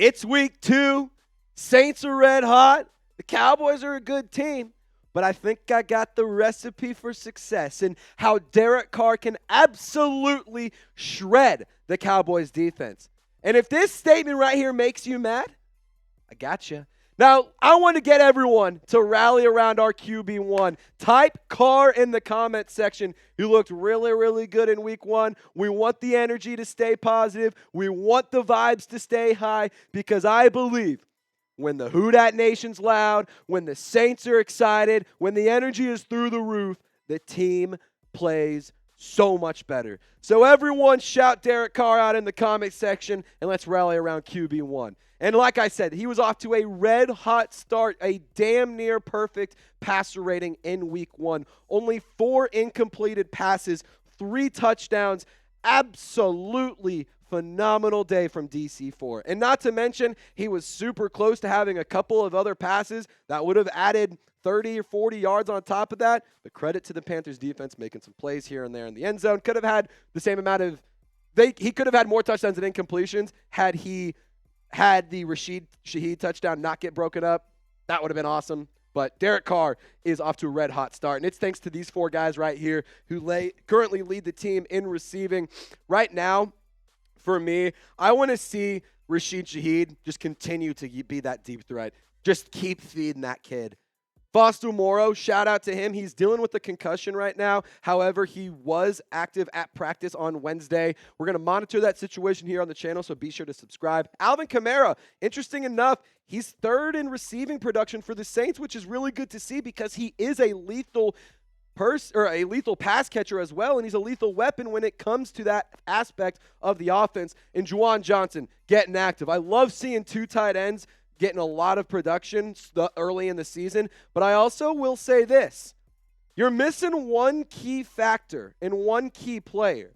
It's week 2. Saints are red hot. The Cowboys are a good team. But I think I got the recipe for success and how Derek Carr can absolutely shred the Cowboys defense. And if this statement right here makes you mad, I got you. Now, I want to get everyone to rally around our QB1. Type Carr in the comment section. He looked really, really good in week 1. We want the energy to stay positive. We want the vibes to stay high because I believe when the Who Dat Nation's loud, when the Saints are excited, when the energy is through the roof, the team plays so much better. So everyone shout Derek Carr out in the comment section, and let's rally around QB1. And like I said, he was off to a red-hot start, a damn near perfect passer rating in week 1. Only 4 incompleted passes, 3 touchdowns. Absolutely phenomenal day from DC4. And not to mention, he was super close to having a couple of other passes that would have added 30 or 40 yards on top of that. But credit to the Panthers defense making some plays here and there in the end zone. Could have had the same amount of he could have had more touchdowns and incompletions had he had the Rashid Shaheed touchdown not get broken up. That would have been awesome. But Derek Carr is off to a red-hot start, and it's thanks to these 4 guys right here who currently lead the team in receiving. Right now, for me, I want to see Rashid Shaheed just continue to be that deep threat. Just keep feeding that kid. Foster Moreau, shout out to him. He's dealing with a concussion right now. However, he was active at practice on Wednesday. We're going to monitor that situation here on the channel, so be sure to subscribe. Alvin Kamara, interesting enough, he's 3rd in receiving production for the Saints, which is really good to see because he is a lethal pass catcher as well, and he's a lethal weapon when it comes to that aspect of the offense. And Juwan Johnson getting active. I love seeing 2 tight ends getting a lot of production early in the season. But I also will say this. You're missing one key factor and one key player,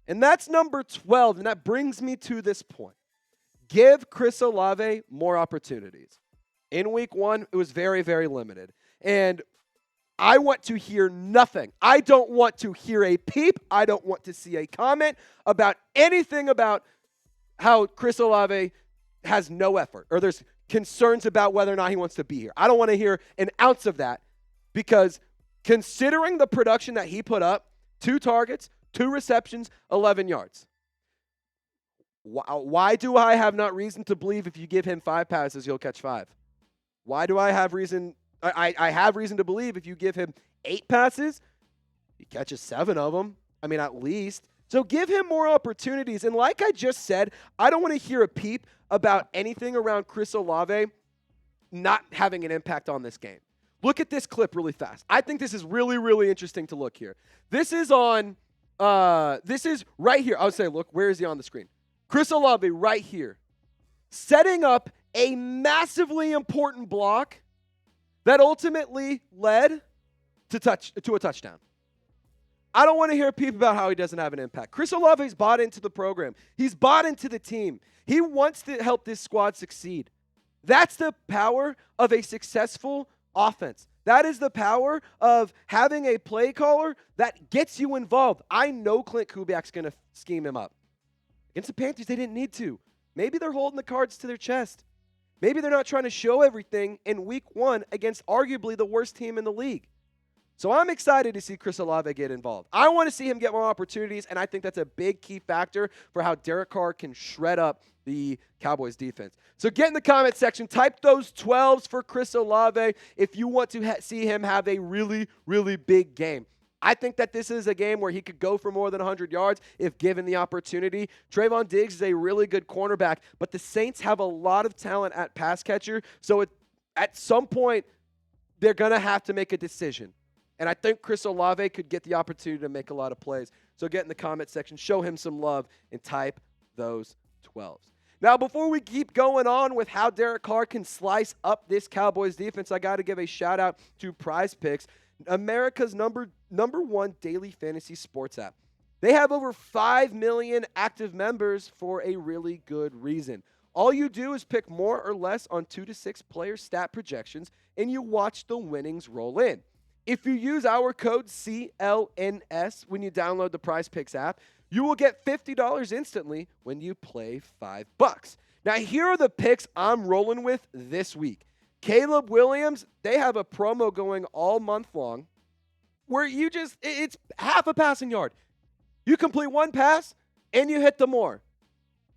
and that's number 12, and that brings me to this point. Give Chris Olave more opportunities. In week 1, it was very, very limited. And I want to hear nothing. I don't want to hear a peep. I don't want to see a comment about anything about how Chris Olave has no effort or there's concerns about whether or not he wants to be here. I don't want to hear an ounce of that because considering the production that he put up, 2 targets, 2 receptions, 11 yards. Why do I have not reason to believe if you give him 5 passes, he'll catch 5? Why do I have reason? I have reason to believe if you give him 8 passes, he catches 7 of them. I mean, at least. So give him more opportunities. And like I just said, I don't want to hear a peep about anything around Chris Olave not having an impact on this game. Look at this clip really fast. I think this is really, really interesting to look here. This is right here. I would say, look, where is he on the screen? Chris Olave right here, setting up a massively important block that ultimately led to a touchdown. I don't want to hear a peep about how he doesn't have an impact. Chris Olave's bought into the program. He's bought into the team. He wants to help this squad succeed. That's the power of a successful offense. That is the power of having a play caller that gets you involved. I know Clint Kubiak's going to scheme him up. Against the Panthers, they didn't need to. Maybe they're holding the cards to their chest. Maybe they're not trying to show everything in week 1 against arguably the worst team in the league. So I'm excited to see Chris Olave get involved. I want to see him get more opportunities, and I think that's a big key factor for how Derek Carr can shred up the Cowboys defense. So get in the comment section. Type those 12s for Chris Olave if you want to see him have a really, really big game. I think that this is a game where he could go for more than 100 yards if given the opportunity. Trevon Diggs is a really good cornerback, but the Saints have a lot of talent at pass catcher, so at some point they're going to have to make a decision. And I think Chris Olave could get the opportunity to make a lot of plays. So get in the comment section, show him some love, and type those 12s. Now, before we keep going on with how Derek Carr can slice up this Cowboys defense, I got to give a shout-out to Prize Picks, America's number 1 daily fantasy sports app. They have over 5 million active members for a really good reason. All you do is pick more or less on 2 to 6 player stat projections, and you watch the winnings roll in. If you use our code CLNS when you download the Prize Picks app, you will get $50 instantly when you play $5. Now, here are the picks I'm rolling with this week. Caleb Williams, they have a promo going all month long where it's half a passing yard. You complete one pass and you hit the more.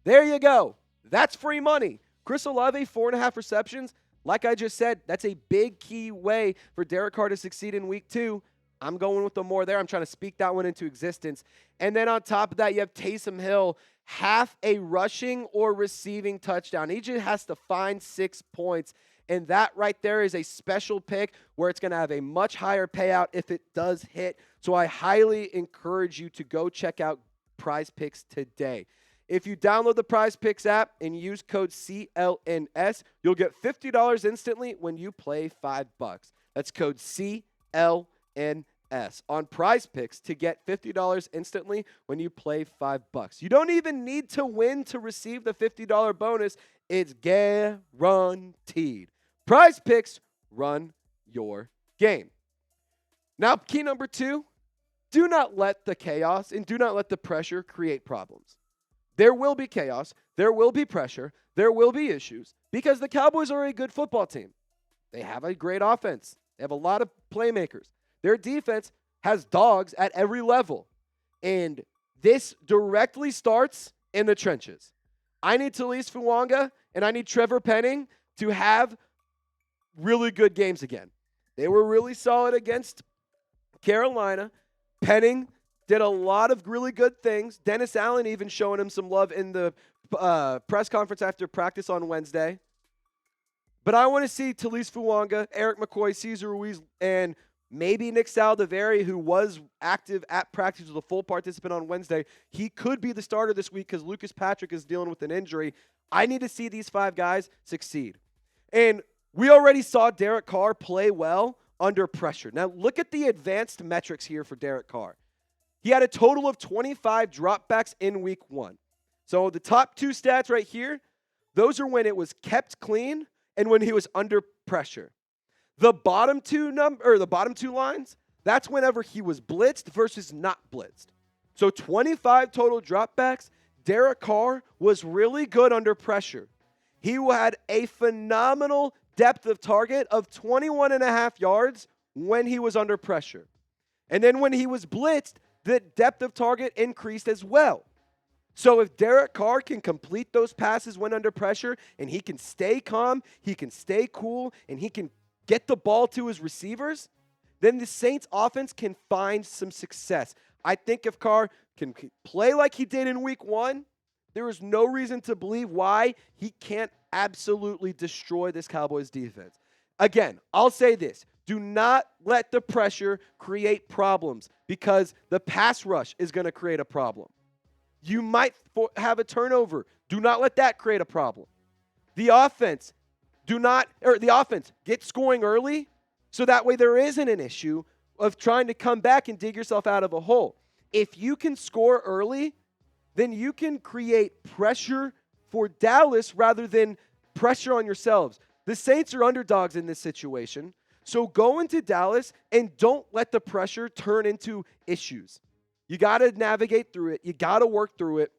There you go. That's free money. Chris Olave, 4.5 receptions. Like I just said, that's a big key way for Derek Carr to succeed in week 2. I'm going with the more there. I'm trying to speak that one into existence. And then on top of that, you have Taysom Hill, half a rushing or receiving touchdown. He just has to find 6 points. And that right there is a special pick where it's going to have a much higher payout if it does hit. So I highly encourage you to go check out Prize Picks today. If you download the Prize Picks app and use code CLNS, you'll get $50 instantly when you play $5. That's code CLNS on Prize Picks to get $50 instantly when you play $5. You don't even need to win to receive the $50 bonus. It's guaranteed. Prize Picks, run your game. Now, key number 2, do not let the chaos and do not let the pressure create problems. There will be chaos, there will be pressure, there will be issues because the Cowboys are a good football team. They have a great offense. They have a lot of playmakers. Their defense has dogs at every level. And this directly starts in the trenches. I need Talise Fuanga and I need Trevor Penning to have really good games again. They were really solid against Carolina. Penning did a lot of really good things. Dennis Allen even showing him some love in the press conference after practice on Wednesday. But I want to see Talise Fuanga, Eric McCoy, Cesar Ruiz, and maybe Nick Saldiveri, who was active at practice, was a full participant on Wednesday. He could be the starter this week because Lucas Patrick is dealing with an injury. I need to see these 5 guys succeed. And we already saw Derek Carr play well under pressure. Now, look at the advanced metrics here for Derek Carr. He had a total of 25 dropbacks in week 1. So the top 2 stats right here, those are when it was kept clean and when he was under pressure. The bottom two lines, that's whenever he was blitzed versus not blitzed. So 25 total dropbacks. Derek Carr was really good under pressure. He had a phenomenal depth of target of 21.5 yards when he was under pressure. And then when he was blitzed, the depth of target increased as well. So if Derek Carr can complete those passes when under pressure and he can stay calm, he can stay cool, and he can get the ball to his receivers, then the Saints offense can find some success. I think if Carr can play like he did in week 1, there is no reason to believe why he can't absolutely destroy this Cowboys defense. Again, I'll say this. Do not let the pressure create problems because the pass rush is going to create a problem. You might have a turnover. Do not let that create a problem. The offense, get scoring early so that way there isn't an issue of trying to come back and dig yourself out of a hole. If you can score early, then you can create pressure for Dallas rather than pressure on yourselves. The Saints are underdogs in this situation. So go into Dallas and don't let the pressure turn into issues. You got to navigate through it. You got to work through it.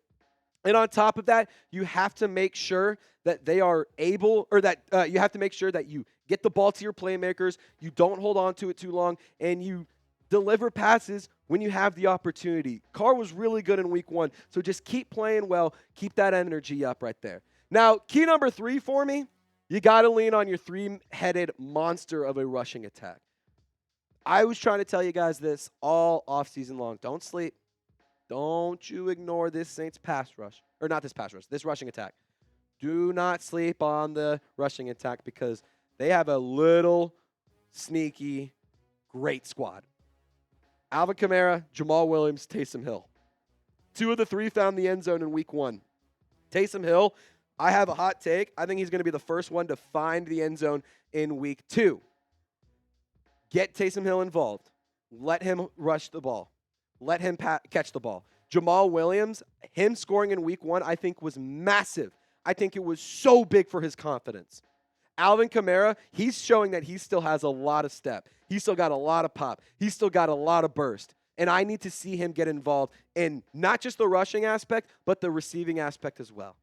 And on top of that, you have to make sure that they are able, or that you have to make sure that you get the ball to your playmakers, you don't hold on to it too long, and you deliver passes when you have the opportunity. Carr was really good in week 1, so just keep playing well. Keep that energy up right there. Now, key number 3 for me, you got to lean on your 3-headed monster of a rushing attack. I was trying to tell you guys this all offseason long. Don't sleep. Don't you ignore this Saints pass rush. Or not this pass rush, this rushing attack. Do not sleep on the rushing attack because they have a little sneaky, great squad. Alvin Kamara, Jamal Williams, Taysom Hill. 2 of the 3 found the end zone in week 1. Taysom Hill, I have a hot take. I think he's going to be the first one to find the end zone in week 2. Get Taysom Hill involved. Let him rush the ball. Let him catch the ball. Jamal Williams, him scoring in week 1, I think was massive. I think it was so big for his confidence. Alvin Kamara, he's showing that he still has a lot of step. He's still got a lot of pop. He's still got a lot of burst. And I need to see him get involved in not just the rushing aspect, but the receiving aspect as well.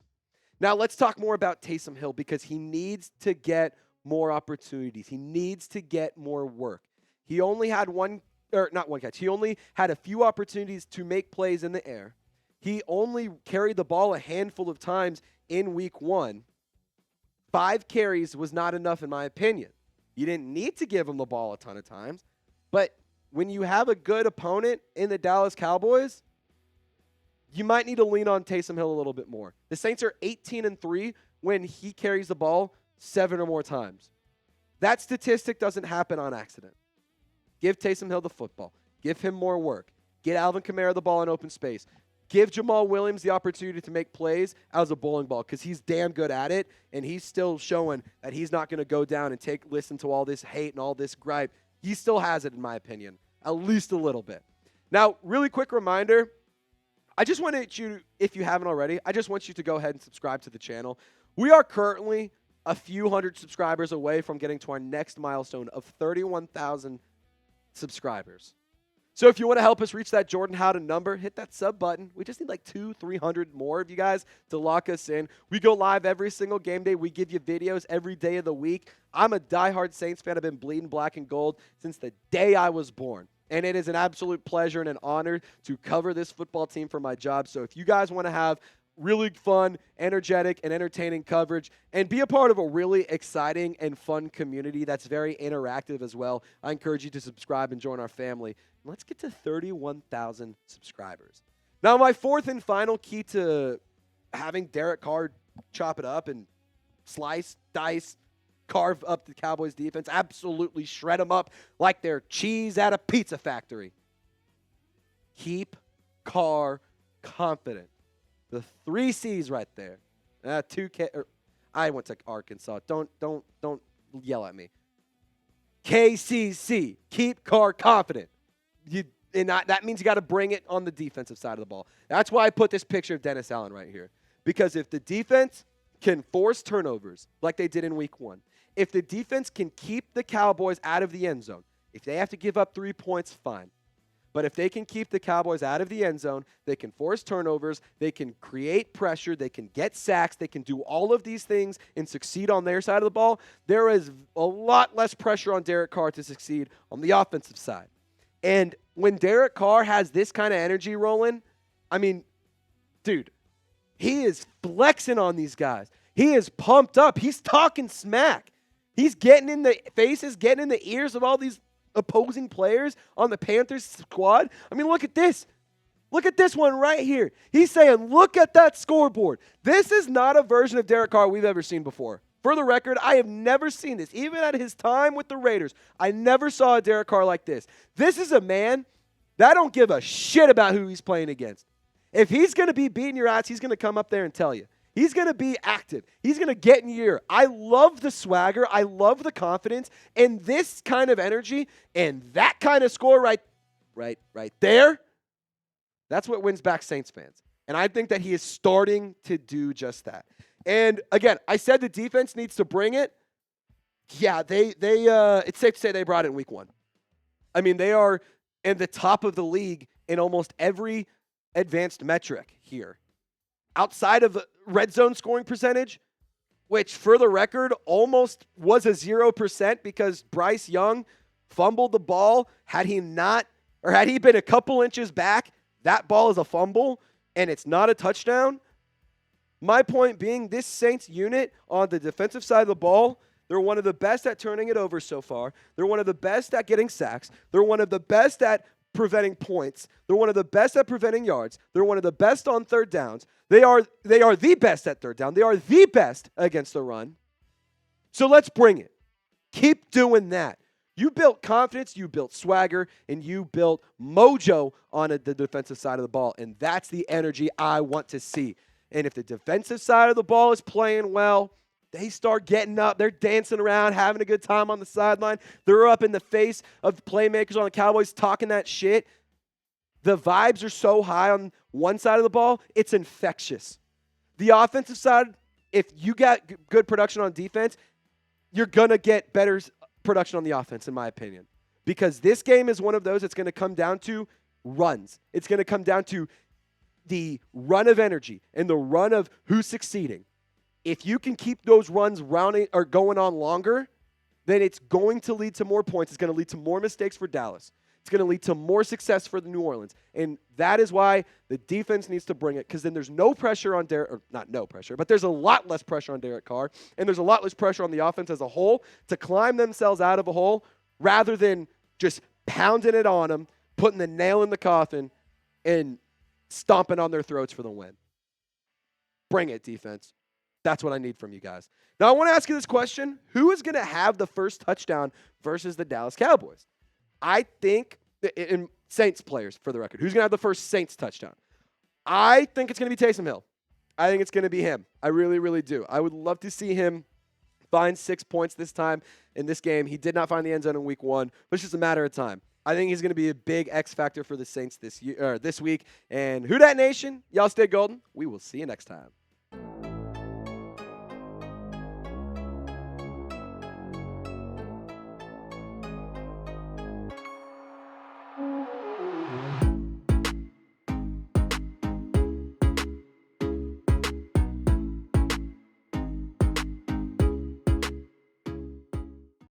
Now, let's talk more about Taysom Hill because he needs to get more opportunities. He needs to get more work. He only had not one catch. He only had a few opportunities to make plays in the air. He only carried the ball a handful of times in week 1. 5 carries was not enough, in my opinion. You didn't need to give him the ball a ton of times. But when you have a good opponent in the Dallas Cowboys, you might need to lean on Taysom Hill a little bit more. The Saints are 18-3 when he carries the ball 7 or more times. That statistic doesn't happen on accident. Give Taysom Hill the football. Give him more work. Get Alvin Kamara the ball in open space. Give Jamal Williams the opportunity to make plays as a bowling ball because he's damn good at it, and he's still showing that he's not going to go down and listen to all this hate and all this gripe. He still has it, in my opinion, at least a little bit. Now, really quick reminder, I just wanted you, if you haven't already, I just want you to go ahead and subscribe to the channel. We are currently a few hundred subscribers away from getting to our next milestone of 31,000 subscribers. So if you want to help us reach that Jordan Howden number, hit that sub button. We just need like 200-300 more of you guys to lock us in. We go live every single game day. We give you videos every day of the week. I'm a diehard Saints fan. I've been bleeding black and gold since the day I was born. And it is an absolute pleasure and an honor to cover this football team for my job. So if you guys want to have really fun, energetic, and entertaining coverage, and be a part of a really exciting and fun community that's very interactive as well, I encourage you to subscribe and join our family. Let's get to 31,000 subscribers. Now, my fourth and final key to having Derek Carr chop it up and slice, dice, carve up the Cowboys defense, absolutely shred them up like they're cheese at a pizza factory. Keep Carr confident. The 3 C's right there. I went to Arkansas. Don't yell at me. KCC. Keep Carr confident. That means you got to bring it on the defensive side of the ball. That's why I put this picture of Dennis Allen right here. Because if the defense can force turnovers like they did in week 1, if the defense can keep the Cowboys out of the end zone, if they have to give up 3 points, fine. But if they can keep the Cowboys out of the end zone, they can force turnovers, they can create pressure, they can get sacks, they can do all of these things and succeed on their side of the ball, there is a lot less pressure on Derek Carr to succeed on the offensive side. And when Derek Carr has this kind of energy rolling, I mean, dude, he is flexing on these guys. He is pumped up. He's talking smack. He's getting in the faces, getting in the ears of all these opposing players on the Panthers squad. I mean, look at this. Look at this one right here. He's saying, look at that scoreboard. This is not a version of Derek Carr we've ever seen before. For the record, I have never seen this. Even at his time with the Raiders, I never saw a Derek Carr like this. This is a man that don't give a shit about who he's playing against. If he's going to be beating your ass, he's going to come up there and tell you. He's going to be active. He's going to get in your ear. I love the swagger. I love the confidence. And this kind of energy and that kind of score right there, that's what wins back Saints fans. And I think that he is starting to do just that. And again, I said the defense needs to bring it. Yeah, it's safe to say they brought it in week 1. I mean, they are in the top of the league in almost every advanced metric here. Outside of the red zone scoring percentage, which for the record almost was a 0% because Bryce Young fumbled the ball. Had he been a couple inches back, that ball is a fumble and it's not a touchdown. My point being, this Saints unit on the defensive side of the ball, they're one of the best at turning it over so far. They're one of the best at getting sacks. They're one of the best at preventing points. They're one of the best at preventing yards. They're one of the best on third downs. They are the best at third down. They are the best against the run. So let's bring it. Keep doing that. You built confidence, you built swagger, and you built mojo on the defensive side of the ball, and that's the energy I want to see. And if the defensive side of the ball is playing well, they start getting up. They're dancing around, having a good time on the sideline. They're up in the face of playmakers on the Cowboys talking that shit. The vibes are so high on one side of the ball, it's infectious. The offensive side, if you got good production on defense, you're going to get better production on the offense, in my opinion. Because this game is one of those that's going to come down to runs. It's going to come down to the run of energy and the run of who's succeeding. If you can keep those runs rounding or going on longer, then it's going to lead to more points. It's going to lead to more mistakes for Dallas. It's going to lead to more success for the New Orleans. And that is why the defense needs to bring it, because then there's no pressure on Derek, or not no pressure, but there's a lot less pressure on Derek Carr, and there's a lot less pressure on the offense as a whole to climb themselves out of a hole rather than just pounding it on them, putting the nail in the coffin, and stomping on their throats for the win. Bring it, defense. That's what I need from you guys. Now, I want to ask you this question. Who is going to have the first touchdown versus the Dallas Cowboys? I think, in Saints players, for the record, who's going to have the first Saints touchdown? I think it's going to be Taysom Hill. I think it's going to be him. I really, really do. I would love to see him find 6 points this time in this game. He did not find the end zone in week 1, but it's just a matter of time. I think he's going to be a big X factor for the Saints this week. And Who Dat Nation, y'all stay golden. We will see you next time.